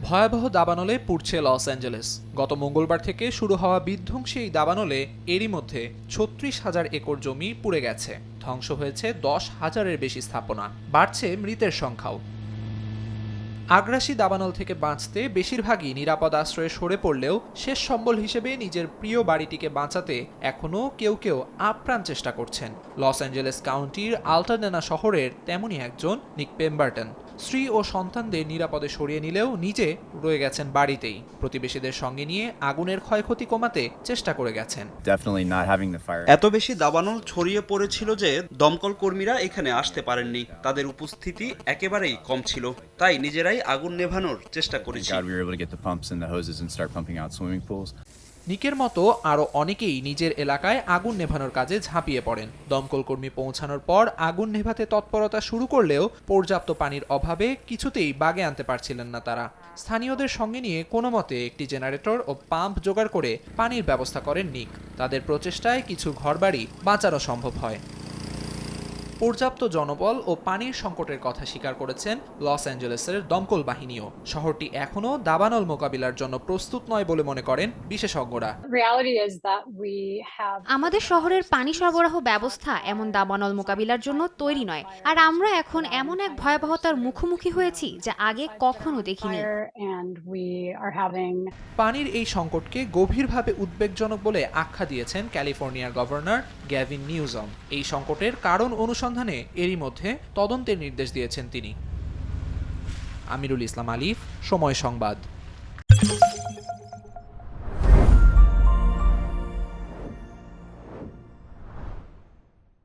ভয়াবহ দাবানলে পুড়ছে Los Angeles. গত মঙ্গলবার থেকে শুরু হওয়া বিধ্বংসী এই দাবানলে এরই মধ্যে ৩৬,০০০ একর জমি পুড়ে গেছে। ধ্বংস হয়েছে ১০,০০০-এর বেশি স্থাপনা। বাড়ছে মৃতের সংখ্যাও। আগ্রাসী দাবানল থেকে বাঁচতে বেশিরভাগই নিরাপদ আশ্রয়ে সরে পড়লেও শেষ সম্বল হিসেবে নিজের প্রিয় বাড়িটিকে বাঁচাতে এখনও কেউ কেউ আপ্রাণ চেষ্টা করছেন। লস অ্যাঞ্জেলেস কাউন্টির আল্টাডেনা শহরের তেমনই একজন নিক পেম্বারটন স্ত্রী ও সন্তানদের নিরাপদে সরিয়ে নিলেও নিজে রয়ে গেছেন বাড়িতেই। প্রতিবেশীদের সঙ্গে নিয়ে আগুনের ক্ষয়ক্ষতি কমাতে চেষ্টা করে গেছেন। এত বেশি দাবানল ছড়িয়ে পড়েছিল যে দমকল কর্মীরা এখানে আসতে পারেননি। তাদের উপস্থিতি একেবারেই কম ছিল, তাই নিজেরাই আগুন নেভানোর চেষ্টা করেছি। নিকের মতো আরও অনেকেই নিজের এলাকায় আগুন নেভানোর কাজে ঝাঁপিয়ে পড়েন। দমকল কর্মী পৌঁছানোর পর আগুন নেভাতে তৎপরতা শুরু করলেও পর্যাপ্ত পানির অভাবে কিছুতেই বাগে আনতে পারছিলেন না তারা। স্থানীয়দের সঙ্গে নিয়ে কোনো মতে একটি জেনারেটর ও পাম্প জোগাড় করে পানির ব্যবস্থা করেন নিক। তাদের প্রচেষ্টায় কিছু ঘরবাড়ি বাঁচানো সম্ভব হয়। পর্যাপ্ত জনবল ও পানির সংকটের কথা স্বীকার করেছেন লস অ্যাঞ্জেলেসের দমকল বাহিনীও। শহরটি এখনও দাবানল মোকাবিলার জন্য প্রস্তুত নয় বলে মনে করেন বিশেষজ্ঞরা। আমাদের শহরের পানি সরবরাহ ব্যবস্থা এমন দাবানল মোকাবিলার জন্য তৈরি নয়, আর আমরা এখন এমন এক ভয়াবহতার মুখোমুখি হয়েছি যা আগে কখনো দেখিনি। পানির এই সংকটকে গভীরভাবে উদ্বেগজনক বলে আখ্যা দিয়েছেন ক্যালিফোর্নিয়ার গভর্নর গ্যাভিন নিউজম। এই সংকটের কারণ অনুসন্ধানে এরই মধ্যে তদন্তের নির্দেশ দিয়েছেন তিনি। আমিরুল ইসলাম আলিফ, সময় সংবাদ।